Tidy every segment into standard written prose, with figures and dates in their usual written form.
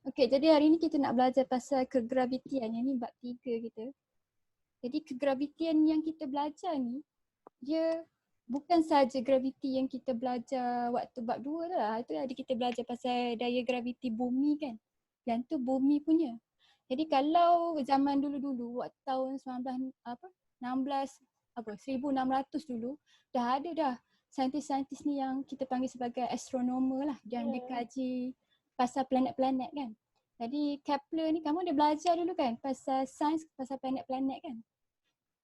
Okey, jadi hari ni kita nak belajar pasal kegravitian. Yang ni bab 3 kita. Jadi kegravitian yang kita belajar ni, dia bukan saja graviti yang kita belajar waktu bab 2 lah. Itu ada kita belajar pasal daya graviti bumi kan. Yang tu bumi punya. Jadi kalau zaman dulu-dulu waktu tahun 1600 dulu dah ada dah saintis-saintis ni yang kita panggil sebagai astronomer lah yang dikaji pasal planet-planet kan. Jadi Kepler ni kamu dah belajar dulu kan pasal sains pasal planet-planet kan.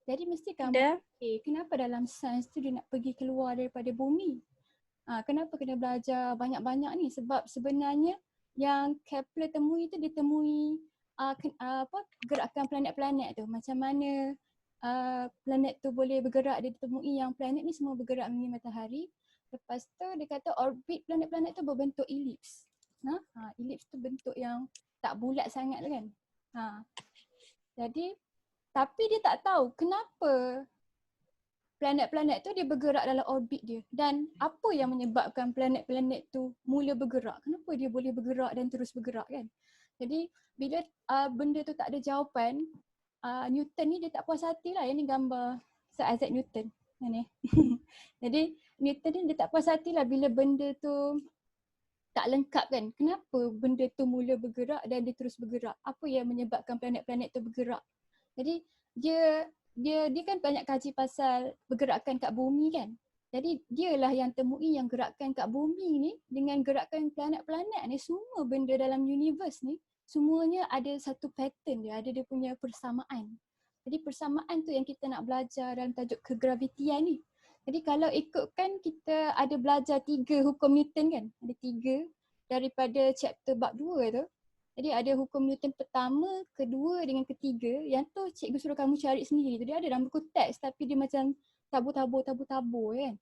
Jadi mesti kamu kenapa dalam sains tu dia nak pergi keluar daripada bumi? Kenapa kena belajar banyak-banyak ni? Sebab sebenarnya yang Kepler temui tu dia temui gerakan planet-planet tu. Macam mana planet tu boleh bergerak, dia temui yang planet ni semua bergerak mengelilingi matahari. Lepas tu dia kata orbit planet-planet tu berbentuk elips. Elips tu bentuk yang tak bulat sangat tu kan. Jadi tapi dia tak tahu kenapa planet-planet tu dia bergerak dalam orbit dia dan apa yang menyebabkan planet-planet tu mula bergerak. Kenapa dia boleh bergerak dan terus bergerak kan. Jadi bila benda tu tak ada jawapan, Newton ni dia tak puas hati lah. Yang ni gambar Sir Isaac Newton. Ni. Jadi Newton ni dia tak puas hati lah bila benda tu tak lengkap kan. Kenapa benda tu mula bergerak dan dia terus bergerak? Apa yang menyebabkan planet-planet tu bergerak? Jadi dia kan banyak kaji pasal pergerakan kat bumi kan. Jadi dialah yang temui yang gerakan kat bumi ni dengan gerakan planet-planet ni, semua benda dalam universe ni semuanya ada satu pattern dia, ada dia punya persamaan. Jadi persamaan tu yang kita nak belajar dalam tajuk kegravitian ni. Jadi kalau ikutkan kita ada belajar 3 hukum Newton kan. Ada 3 daripada chapter bab 2 tu. Jadi ada hukum Newton pertama, kedua dengan ketiga. Yang tu cikgu suruh kamu cari sendiri tu. Dia ada dalam buku teks tapi dia macam tabur-tabur kan.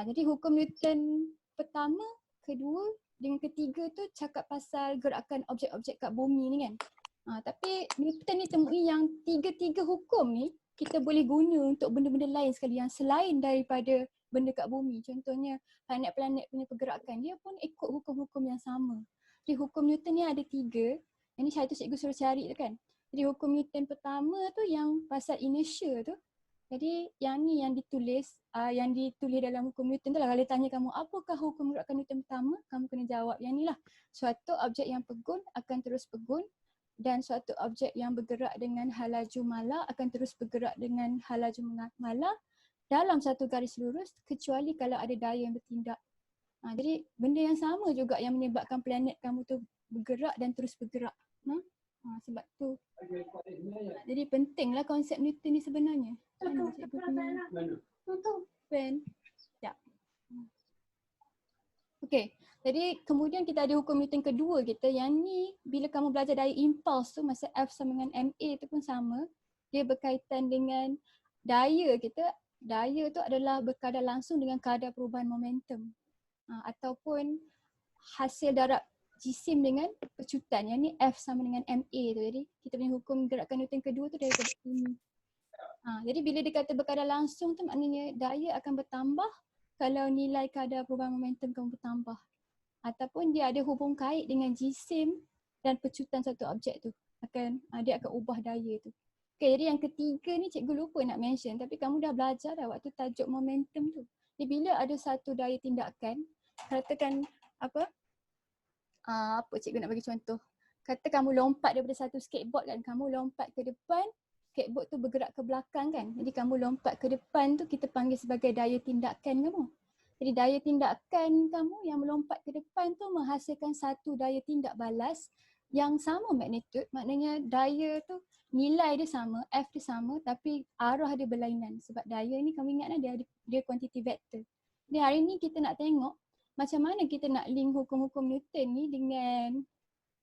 Jadi hukum Newton pertama, kedua dengan ketiga tu cakap pasal gerakan objek-objek kat bumi ni kan. Tapi Newton ni temui yang 3 hukum ni kita boleh guna untuk benda-benda lain sekali yang selain daripada benda kat bumi. Contohnya planet-planet punya pergerakan, dia pun ikut hukum-hukum yang sama. Jadi hukum Newton ni ada 3. Yang ni saya tu cikgu suruh cari tu kan. Jadi hukum Newton pertama tu yang pasal inertia tu. Jadi yang ni yang ditulis dalam hukum Newton tu lah. Kalau tanya kamu apakah hukum gerakan Newton pertama, kamu kena jawab yang ni lah. Suatu objek yang pegun akan terus pegun dan suatu objek yang bergerak dengan halaju mala akan terus bergerak dengan halaju mala dalam satu garis lurus kecuali kalau ada daya yang bertindak. Jadi benda yang sama juga yang menyebabkan planet kamu tu bergerak dan terus bergerak. Sebab tu. Jadi pentinglah konsep Newton ni sebenarnya. Pen. Sekejap. Okey. Jadi kemudian kita ada hukum Newton kedua kita. Yang ni bila kamu belajar daya impuls tu masa F sama dengan MA tu pun sama. Dia berkaitan dengan daya kita. Daya tu adalah berkadar langsung dengan kadar perubahan momentum. Ataupun hasil darab jisim dengan pecutan. Yang ni F sama dengan MA tu. Jadi kita punya hukum gerakan Newton kedua tu daripada sini. Jadi bila dia kata berkadar langsung tu maknanya daya akan bertambah kalau nilai kadar perubahan momentum kamu bertambah. Ataupun dia ada hubung kait dengan jisim dan pecutan satu objek tu. Dia akan ubah daya tu. Okay, jadi yang ketiga ni cikgu lupa nak mention tapi kamu dah belajar dah waktu tajuk momentum tu. Jadi bila ada satu daya tindakan, katakan apa cikgu nak bagi contoh. Kata kamu lompat daripada satu skateboard kan, kamu lompat ke depan, skateboard tu bergerak ke belakang kan. Jadi kamu lompat ke depan tu kita panggil sebagai daya tindakan kamu. Jadi daya tindakan kamu yang melompat ke depan tu menghasilkan satu daya tindak balas yang sama magnitude. Maknanya daya tu nilai dia sama, F dia sama tapi arah dia berlainan. Sebab daya ni kamu ingat dia quantity vector. Jadi hari ni kita nak tengok macam mana kita nak link hukum-hukum Newton ni dengan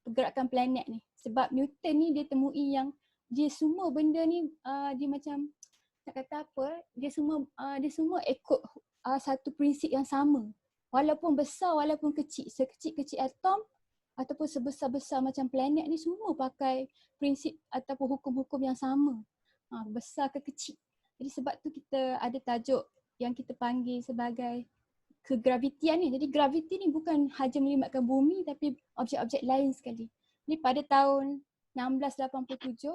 pergerakan planet ni. Sebab Newton ni dia temui yang dia semua benda ni dia macam nak kata apa, dia semua ikut satu prinsip yang sama. Walaupun besar, walaupun kecil. Sekecil-kecil atom ataupun sebesar-besar macam planet ni semua pakai prinsip ataupun hukum-hukum yang sama. Besar ke kecil. Jadi sebab tu kita ada tajuk yang kita panggil sebagai kegravitian ni. Jadi graviti ni bukan hanya melibatkan bumi tapi objek-objek lain sekali. Ni pada tahun 1687,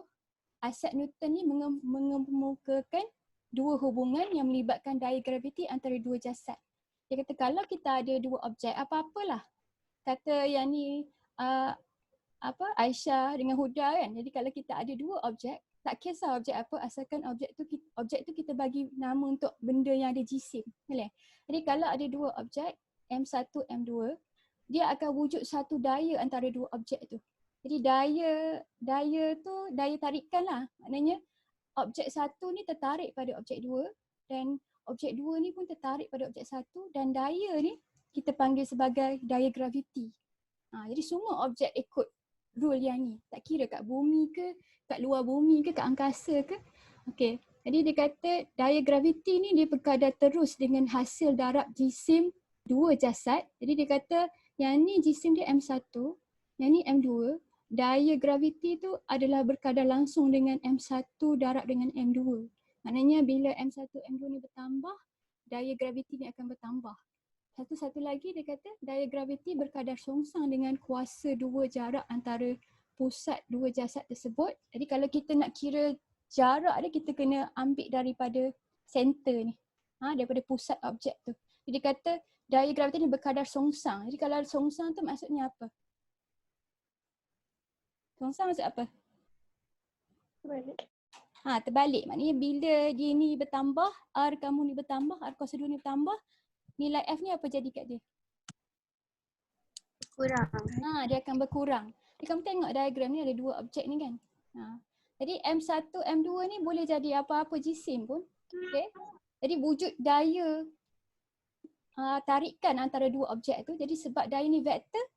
Isaac Newton ni mengemukakan dua hubungan yang melibatkan daya graviti antara dua jasad. Dia kata kalau kita ada dua objek, apa-apalah. Kata yang ni Aisyah dengan Huda kan. Jadi kalau kita ada dua objek, tak kisah objek apa, asalkan objek tu kita bagi nama untuk benda yang ada jisim. Boleh? Jadi kalau ada dua objek, M1, M2, dia akan wujud satu daya antara dua objek tu. Jadi daya tu daya tarikan lah. Maknanya objek satu ni tertarik pada objek dua dan objek dua ni pun tertarik pada objek satu dan daya ni kita panggil sebagai daya graviti. Jadi semua objek ikut rule yang ni. Tak kira kat bumi ke, kat luar bumi ke, kat angkasa ke. Okey. Jadi dia kata daya graviti ni dia berkadar terus dengan hasil darab jisim dua jasad. Jadi dia kata yang ni jisim dia M1, yang ni M2. Daya graviti tu adalah berkadar langsung dengan M1 darab dengan M2. Maknanya bila M1, M2 ni bertambah, daya graviti ni akan bertambah. Satu lagi dia kata daya graviti berkadar songsang dengan kuasa dua jarak antara pusat dua jasad tersebut. Jadi kalau kita nak kira jarak dia, kita kena ambil daripada center ni. Daripada pusat objek tu. Jadi dia kata daya graviti ni berkadar songsang. Jadi kalau songsang tu maksudnya apa? Songsang maksud apa? Terbalik. Terbalik. Maknanya bila dia ni bertambah, R kamu ni bertambah, R kuasa 2 ni bertambah, nilai F ni apa jadi kat dia? Kurang. Dia akan berkurang. Jadi kamu tengok diagram ni ada dua objek ni kan. Jadi M1, M2 ni boleh jadi apa-apa jisim pun. Okay. Jadi wujud daya tarikan antara dua objek tu. Jadi sebab daya ni vektor,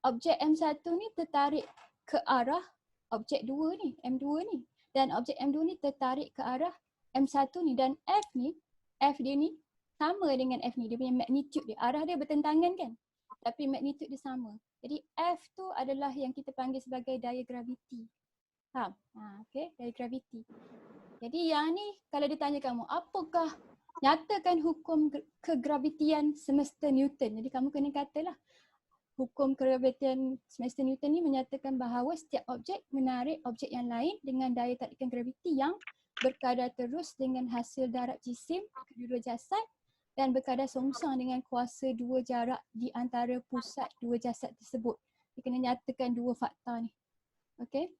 objek M1 ni tertarik ke arah objek 2 ni, M2 ni. Dan objek M2 ni tertarik ke arah M1 ni. Dan F ni, F dia ni sama dengan F ni. Dia punya magnitude dia. Arah dia bertentangan kan? Tapi magnitude dia sama. Jadi F tu adalah yang kita panggil sebagai daya graviti. Faham? Okay, daya graviti. Jadi yang ni kalau dia tanya kamu, apakah nyatakan hukum kegravitian semesta Newton? Jadi kamu kena katalah hukum kegravitian semesta Newton ni menyatakan bahawa setiap objek menarik objek yang lain dengan daya tarikan graviti yang berkadar terus dengan hasil darab jisim kedua jasad dan berkadar songsang dengan kuasa dua jarak di antara pusat dua jasad tersebut. Dia kena nyatakan dua fakta ni. Okay.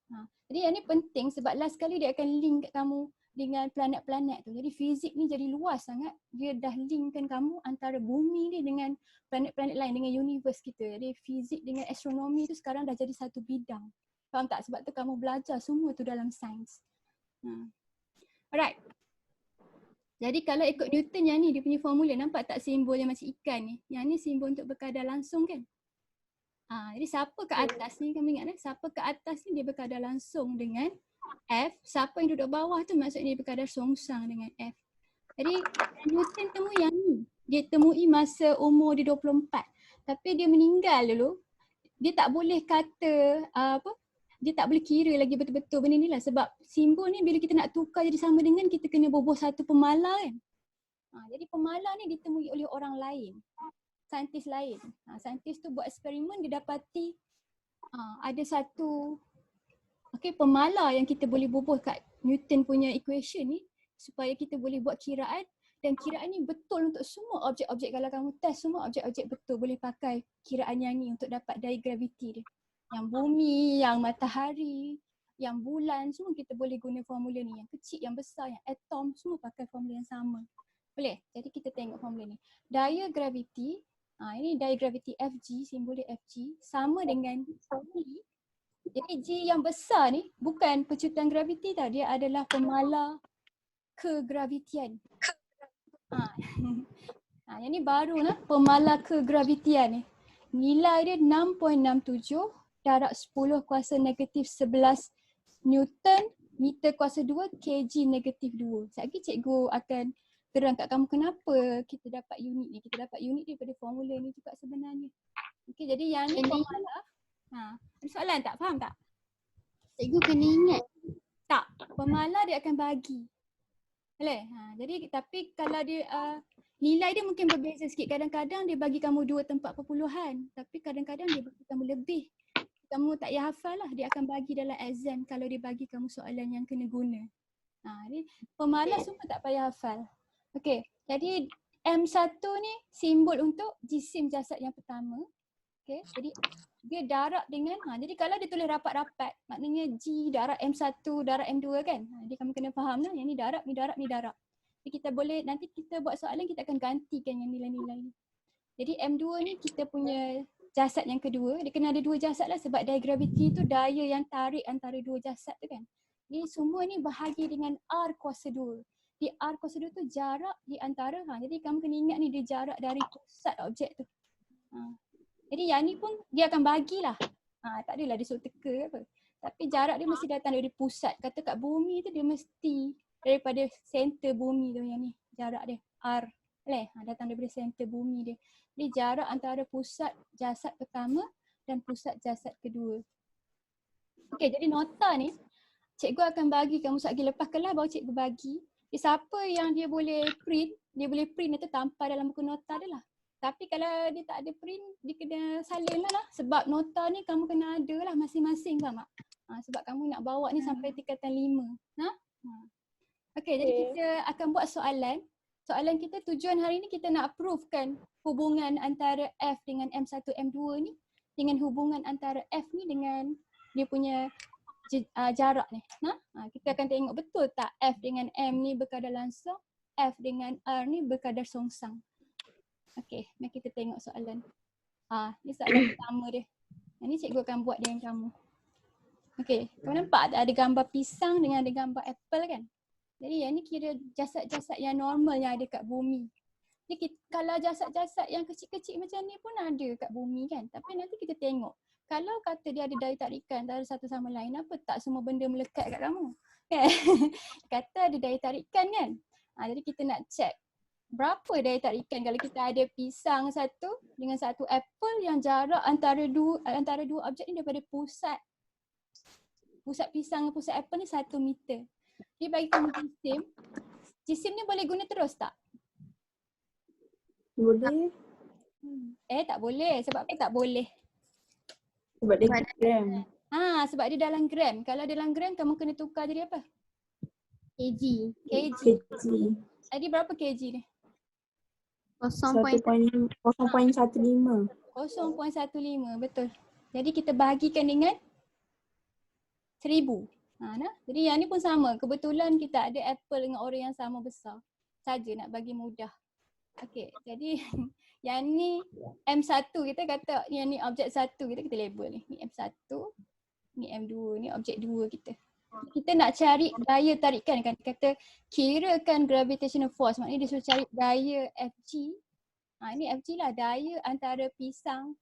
Jadi yang ni penting sebab last kali dia akan link kat kamu dengan planet-planet tu. Jadi fizik ni jadi luas sangat. Dia dah linkkan kamu antara bumi ni dengan planet-planet lain, dengan universe kita. Jadi fizik dengan astronomi tu sekarang dah jadi satu bidang. Faham tak? Sebab tu kamu belajar semua tu dalam sains. Alright. Jadi kalau ikut Newton yang ni, dia punya formula, nampak tak simbol yang macam ikan ni? Yang ni simbol untuk berkadar langsung kan? Jadi siapa ke atas ni, kamu ingat siapa ke atas ni dia berkadar langsung dengan F. Siapa yang duduk bawah tu maksudnya dia berkadar songsang dengan F. Jadi Newton temui yang ni. Dia temui masa umur dia 24. Tapi dia meninggal dulu. Dia tak boleh kata dia tak boleh kira lagi betul-betul benda ni lah. Sebab simbol ni bila kita nak tukar jadi sama dengan, kita kena bubuh satu pemala kan. Jadi pemala ni ditemui oleh orang lain. Saintis lain. Saintis tu buat eksperimen, dia dapati ada satu pemala yang kita boleh bubuh kat Newton punya equation ni supaya kita boleh buat kiraan, dan kiraan ni betul untuk semua objek-objek. Kalau kamu test semua objek-objek betul, boleh pakai kiraan yang ni untuk dapat daya graviti dia. Yang bumi, yang matahari, yang bulan, semua kita boleh guna formula ni. Yang kecil, yang besar, yang atom, semua pakai formula yang sama. Boleh? Jadi kita tengok formula ni. Daya graviti, ini daya graviti Fg, simbol dia Fg, sama dengan G. Jadi G yang besar ni bukan pecutan graviti tau, dia adalah pemala kegravitian. Yang ni baru lah, pemala kegravitian ni. Nilai dia 6.67 darab 10 kuasa negatif 11 Newton meter kuasa 2 kg negatif 2. Sekejap lagi cikgu akan terang kat kamu kenapa kita dapat unit ni. Kita dapat unit daripada formula ni juga sebenarnya. Okey, jadi yang ni pemala. Ada soalan tak? Faham tak? Cikgu kena ingat. Tak, pemala dia akan bagi. Boleh? Jadi tapi kalau dia nilai dia mungkin berbeza sikit. Kadang-kadang dia bagi kamu 2 tempat perpuluhan. Tapi kadang-kadang dia bagi kamu lebih. Kamu kamu tak payah hafal lah. Dia akan bagi dalam exam kalau dia bagi kamu soalan yang kena guna. Ni pemalas semua tak payah hafal. Okey, jadi M1 ni simbol untuk jisim jasad yang pertama. Okey, jadi dia darab dengan, jadi kalau dia tulis rapat-rapat, maknanya G darab M1, darab M2 kan. Jadi kamu kena faham lah, yang ni darab, ni darab, ni darab. Jadi kita boleh, nanti kita buat soalan, kita akan gantikan yang nilai-nilai ni. Jadi M2 ni kita punya jasad yang kedua. Dia kena ada dua jasad lah sebab daya graviti tu daya yang tarik antara dua jasad tu kan. Jadi semua ni bahagi dengan R kuasa 2. Di R kuasa 2 tu jarak di antara, jadi kamu kena ingat ni dia jarak dari pusat objek tu. Jadi yang ni pun dia akan bagilah. Tak adalah dia suruh teka apa. Tapi jarak dia mesti datang dari pusat. Kata kat bumi tu dia mesti daripada center bumi tu yang ni. Jarak dia R. Datang daripada center bumi dia. Jadi jarak antara pusat jasad pertama dan pusat jasad kedua. Okey, jadi nota ni cikgu akan bagi kamu sekejap lepas kelas baru cikgu bagi. Siapa yang dia boleh print, dia boleh print itu tampal dalam buku nota dia lah. Tapi kalau dia tak ada print, dia kena salin lah. Sebab nota ni kamu kena ada lah masing-masing, faham tak? Sebab kamu nak bawa ni sampai tingkatan 5. Okey, jadi kita akan buat soalan. Soalan kita, tujuan hari ni kita nak provekan hubungan antara F dengan M1, M2 ni dengan hubungan antara F ni dengan dia punya jarak ni. Kita akan tengok betul tak F dengan M ni berkadar langsung, F dengan R ni berkadar songsang. Okey, mari kita tengok soalan. Ni soalan pertama dia. Yang ni cikgu akan buat dengan kamu. Okey, kamu nampak tak ada gambar pisang dengan ada gambar apple kan? Jadi yang ni kira jasad-jasad yang normal yang ada kat bumi. Jadi kalau jasad-jasad yang kecil-kecil macam ni pun ada kat bumi kan. Tapi nanti kita tengok. Kalau kata dia ada daya tarikan antara satu sama lain, apa tak semua benda melekat kat kamu? Kata ada daya tarikan kan? Jadi kita nak check berapa daya tarikan kalau kita ada pisang satu dengan satu apple yang jarak antara dua objek ni daripada pusat pisang dan pusat apple ni 1 meter. Dia bagi kamu jisim. Jisim ni boleh guna terus tak? Boleh. Tak boleh. Sebab apa tak boleh? Sebab dia gram. Sebab dia dalam gram. Kalau dalam gram kamu kena tukar jadi apa? kg. Jadi berapa kg ni? 0.15. 0.15, betul. Jadi kita bahagikan dengan 1000. Jadi yang ni pun sama. Kebetulan kita ada apple dengan orang yang sama besar. Saja nak bagi mudah. Okey, jadi yang ni M1 kita kata yang ni objek 1 kita label ni. Ni M1, ni M2, ni objek 2 kita. Kita nak cari daya tarikan kan. Kata kirakan gravitational force. Maknanya dia suruh cari daya Fg. Ini Fg lah, daya antara pisang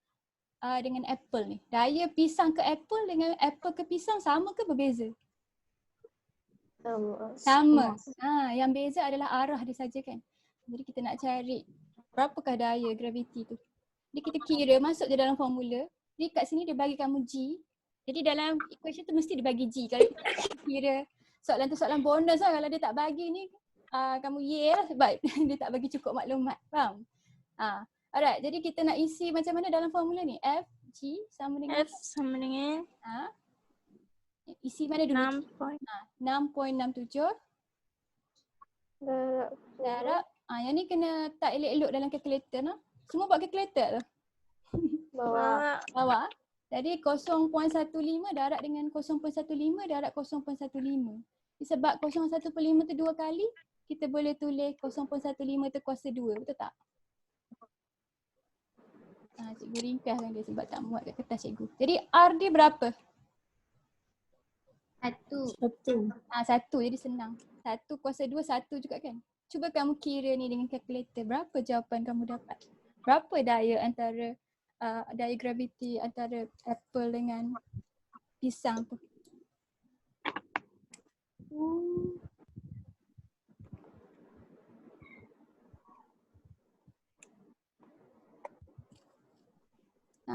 dengan apple ni. Daya pisang ke apple dengan apple ke pisang sama ke berbeza? Sama. Yang beza adalah arah dia saja kan. Jadi kita nak cari berapakah daya graviti tu. Jadi kita kira, masuk je dalam formula. Jadi kat sini dia bagi kamu G. Jadi dalam equation tu mesti dia bagi G. Kalau kita kira soalan tu soalan bonus lah. Kalau dia tak bagi ni kamu ye lah sebab dia tak bagi cukup maklumat. Faham? Alright, jadi kita nak isi macam mana dalam formula ni? F, G sama dengan? F sama dengan isi mana dulu? 6.67 darab. Yang ni kena tak elok-elok dalam kalkulator no? Semua buat kalkulator tu? Bawah. Jadi 0.15 darab dengan 0.15 darab 0.15. Sebab 0.15 tu 2 kali, kita boleh tulis 0.15 tu kuasa 2, betul tak? Cikgu ringkaskan dia sebab tak muat kat kertas cikgu. Jadi R dia berapa? 1. 1, jadi senang. 1 kuasa 2, 1 juga kan? Cuba kamu kira ni dengan kalkulator. Berapa jawapan kamu dapat? Berapa daya antara daya graviti antara apple dengan pisang tu?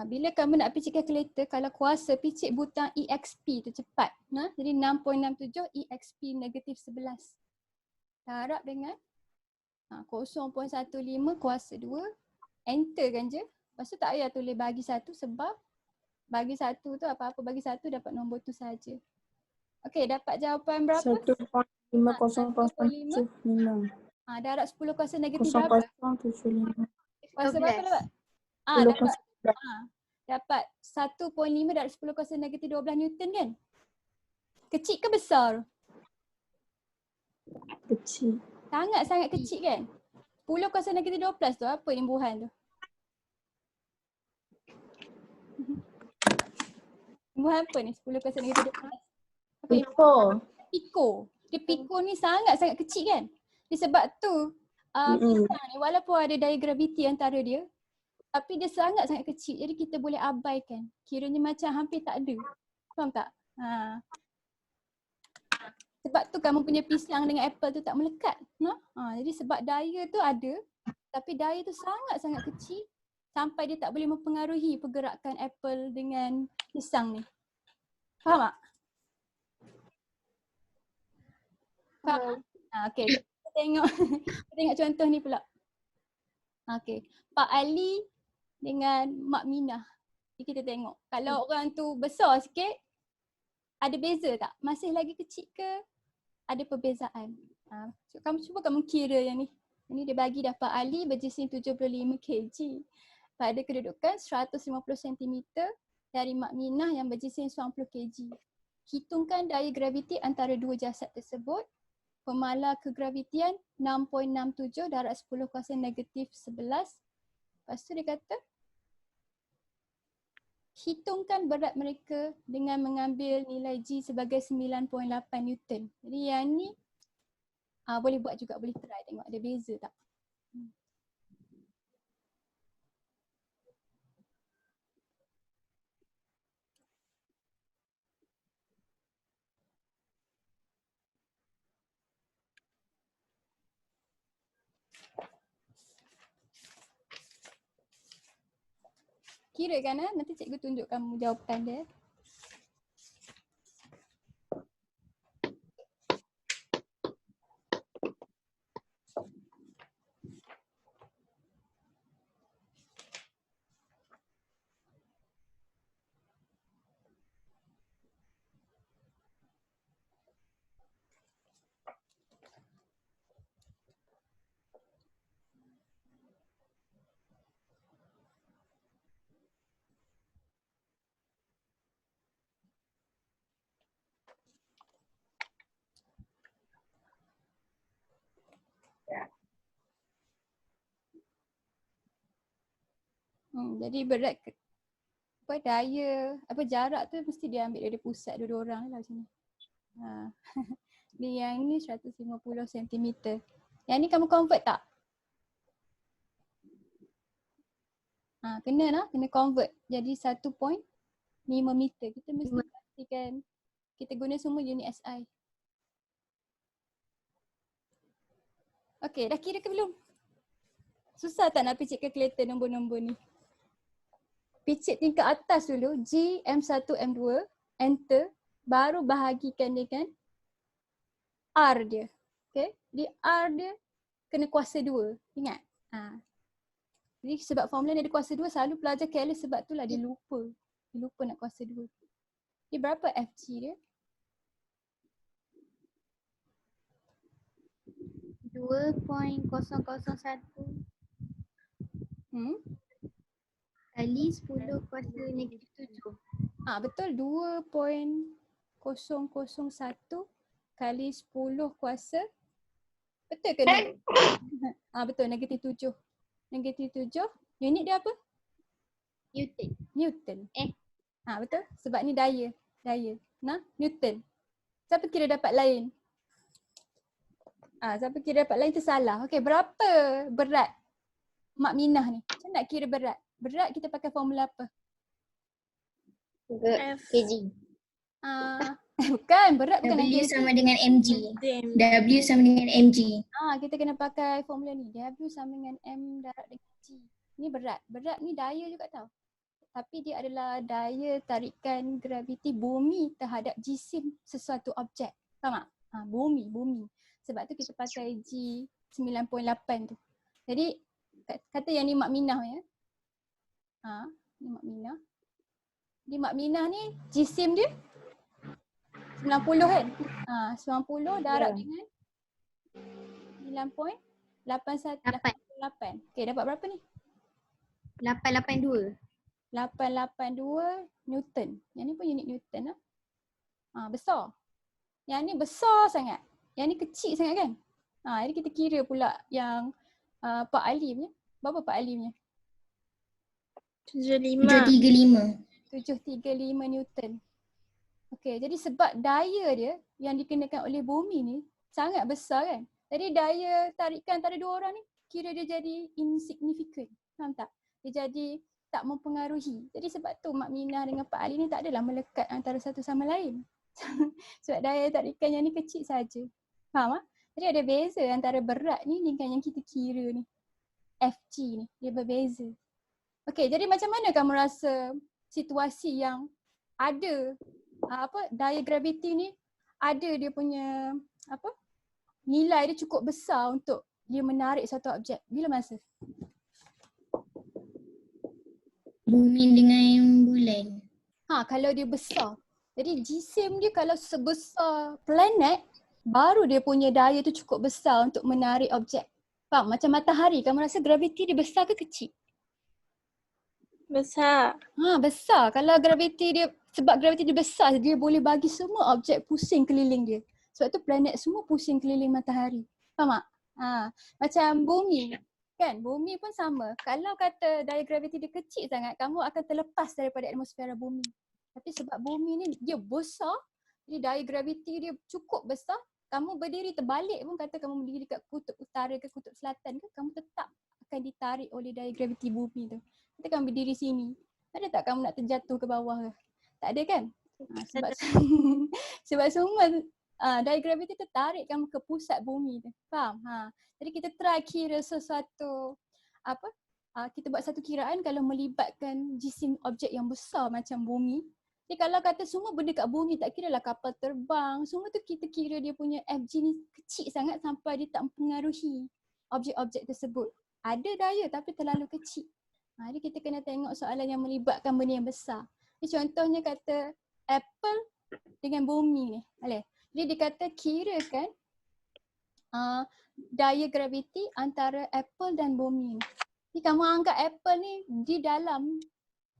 Bila kamu nak picit kalkulator, kalau kuasa picit butang EXP tu cepat. Jadi 6.67 EXP negatif 11. Darab dengan 0.15 kuasa 2. Enter kan je. Lepas tu tak payah tulis bagi 1 sebab Bagi satu tu apa-apa bagi satu dapat nombor tu saja. Okey, dapat jawapan berapa? 1.500075. Darab 10 kuasa negatif berapa? 0075. Kuasa berapa dapat? 10 Dapat kuasa 11. dapat 1.5 darab 10 kuasa negatif 12 Newton kan? Kecil ke besar? Kecil. Sangat-sangat kecil kan? 10 kuasa negatif 12 tu apa imbuhan tu? Imbuhan apa ni 10 kuasa negatif 12? Apa imbuhan? Piko. Dia piko ni sangat-sangat kecil kan? Sebab tu pisang ni walaupun ada daya graviti antara dia, tapi dia sangat-sangat kecil. Jadi kita boleh abaikan. Kiranya macam hampir tak ada. Faham tak? Sebab tu kamu punya pisang dengan apple tu tak melekat. Jadi sebab daya tu ada, tapi daya tu sangat-sangat kecil sampai dia tak boleh mempengaruhi pergerakan apple dengan pisang ni. Faham tak? Faham? Okey, kita tengok contoh ni pula. Okey, Pak Ali dengan Mak Minah. Jadi kita tengok. Kalau orang tu besar sikit, ada beza tak? Masih lagi kecil ke? Ada perbezaan. Kamu kira yang ni. Ini dia bagi dah Pak Ali berjisim 75 kg pada kedudukan 150 cm dari Mak Minah yang berjisim 90 kg. Hitungkan daya graviti antara dua jasad tersebut. Pemala kegravitian 6.67 darab 10 kuasa negatif 11. Lepas tu dia kata, hitungkan berat mereka dengan mengambil nilai G sebagai 9.8 Newton. Jadi yang ni boleh buat juga, boleh try tengok ada beza tak. Kira kan nanti cikgu tunjuk kamu jawapan dia. Jadi berat daya jarak tu mesti dia ambil dari pusat dua orang lah macam ni. Ni yang ni 150 cm. Yang ni kamu convert tak? Kena convert jadi 1.5 meter. Kita mesti pastikan kita guna semua unit SI. Okey, dah kira ke belum? Susah tak nak picit kalkulator nombor-nombor ni? Picit tingkat atas dulu, G, M1, M2, enter, baru bahagikan dengan R dia. Okay, di R dia kena kuasa 2, ingat? Jadi sebab formula ni ada kuasa 2, selalu pelajar careless sebab tu lah dia lupa. Dia lupa nak kuasa 2. Jadi berapa FG dia? 2.001 kali 10 kuasa negatif 7. Betul, 2.001 kali 10 kuasa. Betul ke? Betul, negatif 7. Negatif 7, unit dia apa? Newton. Betul, sebab ni daya. Newton. Siapa kira dapat lain? Siapa kira dapat lain tu salah. Okey, berapa berat Mak Minah ni? Macam nak kira berat? Berat kita pakai formula apa? kg. Bukan, berat bukan W sama dengan mg. W sama dengan mg. Kita kena pakai formula ni. W sama dengan M darab dengan G. Ni berat. Berat ni daya juga tau. Tapi dia adalah daya tarikan graviti bumi terhadap jisim sesuatu objek. Faham tak? Bumi. Sebab tu kita pakai G 9.8 tu. Jadi kata yang ni Mak Minah ya. Ni Mak Minah. Di Mak Minah ni jisim dia 90 kan? 90 darab dengan 9.818. Okey, dapat berapa ni? 882. 882 Newton. Yang ni pun unit Newton lah. Besar. Yang ni besar sangat. Yang ni kecil sangat kan? Jadi kita kira pula yang Pak Ali punya. Berapa Pak Ali punya? 735 Newton. Okey, jadi sebab daya dia yang dikenakan oleh bumi ni sangat besar kan? Jadi daya tarikan antara dua orang ni kira dia jadi insignificant. Faham tak? Dia jadi tak mempengaruhi. Jadi sebab tu Mak Minah dengan Pak Ali ni tak adalah melekat antara satu sama lain. Sebab daya tarikan yang ni kecil saja. Faham tak? Jadi ada beza antara berat ni dengan yang kita kira ni. FG ni, dia berbeza. Okey, jadi macam mana kamu rasa situasi yang ada daya graviti ni ada dia punya nilai dia cukup besar untuk dia menarik satu objek? Bila masa? Bumi dengan bulan. Kalau dia besar. Jadi jisim dia kalau sebesar planet, baru dia punya daya tu cukup besar untuk menarik objek. Faham? Macam matahari, kamu rasa graviti dia besar ke kecil? Besar. Besar. Kalau graviti dia, sebab graviti dia besar, dia boleh bagi semua objek pusing keliling dia. Sebab tu planet semua pusing keliling matahari. Faham tak? Macam bumi. Kan? Bumi pun sama. Kalau kata daya graviti dia kecil sangat, kamu akan terlepas daripada atmosfera bumi. Tapi sebab bumi ni dia besar, jadi daya graviti dia cukup besar, kamu berdiri terbalik pun, kata kamu berdiri kat kutub utara ke kutub selatan ke, kamu tetap akan ditarik oleh daya graviti bumi tu. Kita kamu berdiri sini, ada tak kamu nak terjatuh ke bawah ke? Tak ada kan? Sebab semua daya graviti tu tarik kamu ke pusat bumi tu. Faham? Jadi kita try kira sesuatu kita buat satu kiraan kalau melibatkan jisim objek yang besar macam bumi. Jadi kalau kata semua benda kat bumi, tak kira lah kapal terbang, semua tu kita kira dia punya FG ni kecil sangat sampai dia tak mempengaruhi objek-objek tersebut. Ada daya tapi terlalu kecil. Jadi kita kena tengok soalan yang melibatkan benda yang besar. Jadi contohnya kata Apple dengan bumi ni. Boleh? Jadi dia kata kirakan daya graviti antara Apple dan bumi ni. Jadi kamu anggap Apple ni di dalam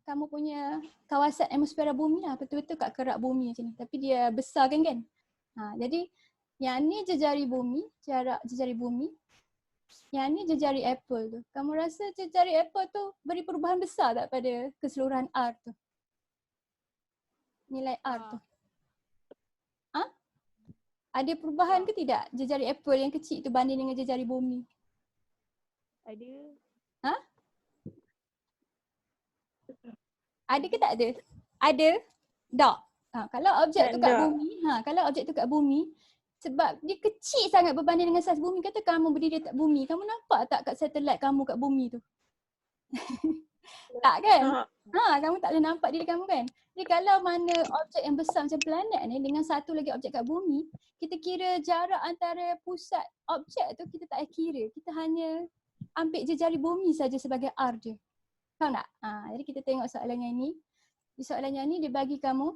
kamu punya kawasan atmosfera bumi lah. Betul-betul kat kerak bumi macam ni. Tapi dia besar kan? Jadi yang ni jejari bumi, jarak jejari bumi. Yang ni jejari Apple tu. Kamu rasa jejari Apple tu beri perubahan besar tak pada keseluruhan R tu? Nilai R tu. Ada perubahan ke tidak jejari Apple yang kecil tu banding dengan jejari bumi? Ada. Ada ke tak ada? Ada? Tak. Kalau objek tu kat bumi, kalau objek tu kat bumi, sebab dia kecil sangat berbanding dengan saiz bumi. Kata kamu berdiri kat bumi, kamu nampak tak kat satelit kamu kat bumi tu? Tak kan? Kamu tak boleh nampak diri kamu kan? Jadi kalau mana objek yang besar macam planet ni dengan satu lagi objek kat bumi, kita kira jarak antara pusat objek tu kita tak kira. Kita hanya ambil jejari bumi saja sebagai R je. Faham tak? Jadi kita tengok soalan yang ni. Di soalan yang ni dia bagi kamu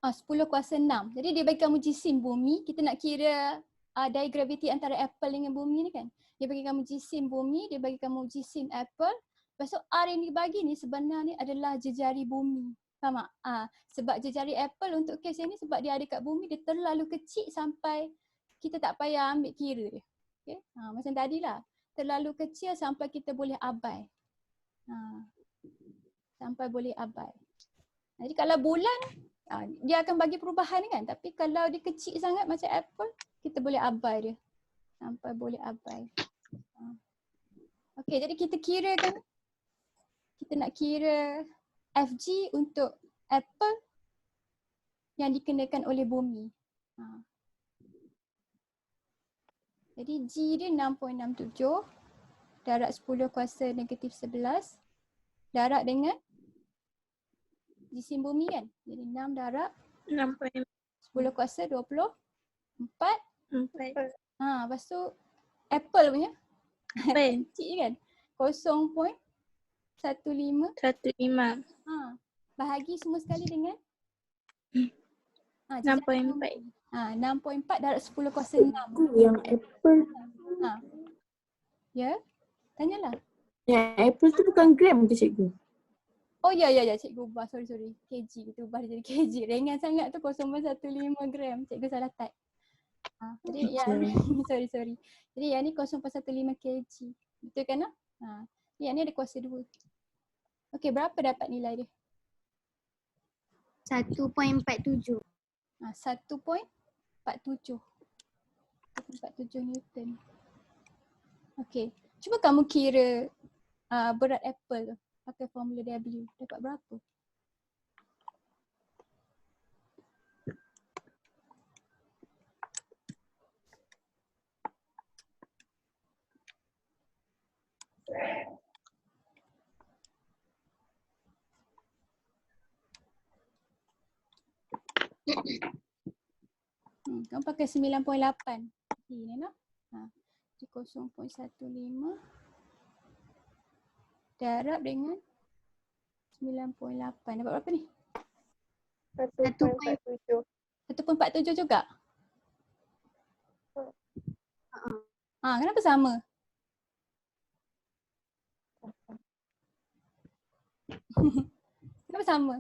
10/6. Jadi dia bagi kamu jisim bumi. Kita nak kira daya graviti antara Apple dengan bumi ni kan. Dia bagi kamu jisim bumi, dia bagi kamu jisim Apple. Lepas tu R yang dibagi ni sebenarnya adalah jejari bumi. Faham tak? Sebab jejari Apple untuk kes yang ni sebab dia ada kat bumi, dia terlalu kecil sampai kita tak payah ambil kira dia. Okay? Macam tadi lah. Terlalu kecil sampai kita boleh abai. Sampai boleh abai. Jadi kalau bulan, dia akan bagi perubahan kan. Tapi kalau dia kecil sangat macam Apple, kita boleh abai dia. Sampai boleh abai. Okey, jadi kita kira kan. Kita nak kira FG untuk Apple yang dikenakan oleh bumi. Jadi G dia 6.67 darab 10 kuasa negatif 11 darab dengan jisim bumi kan. Jadi 6 darab 10 kuasa 24. Lepas tu Apple punya kecil kan 0.0 15. 15. Bahagi semua sekali dengan 6.4. 6.4 darab 10/6. Yang apple, Ya? Tanyalah. yang apple tu bukan gram ke cikgu? Oh ya cikgu ubah, sorry. kg, kita ubah dia jadi kg. Ringan sangat tu 0.15 gram. Cikgu salah type. Jadi yang sorry. Jadi yang ni 0.15 kg. Betul kan? Yang ni ada kuasa 2. Okey, berapa dapat nilai dia? 1.47. 1.47 Newton. Okey, cuba kamu kira berat apple tu pakai formula W. Dapat berapa? Kamu pakai 9.8. Ini nak. Jadi 0.15 darab dengan 9.8. Dapat berapa ni? 1.47. 1.47 juga? Kenapa sama? Kenapa sama?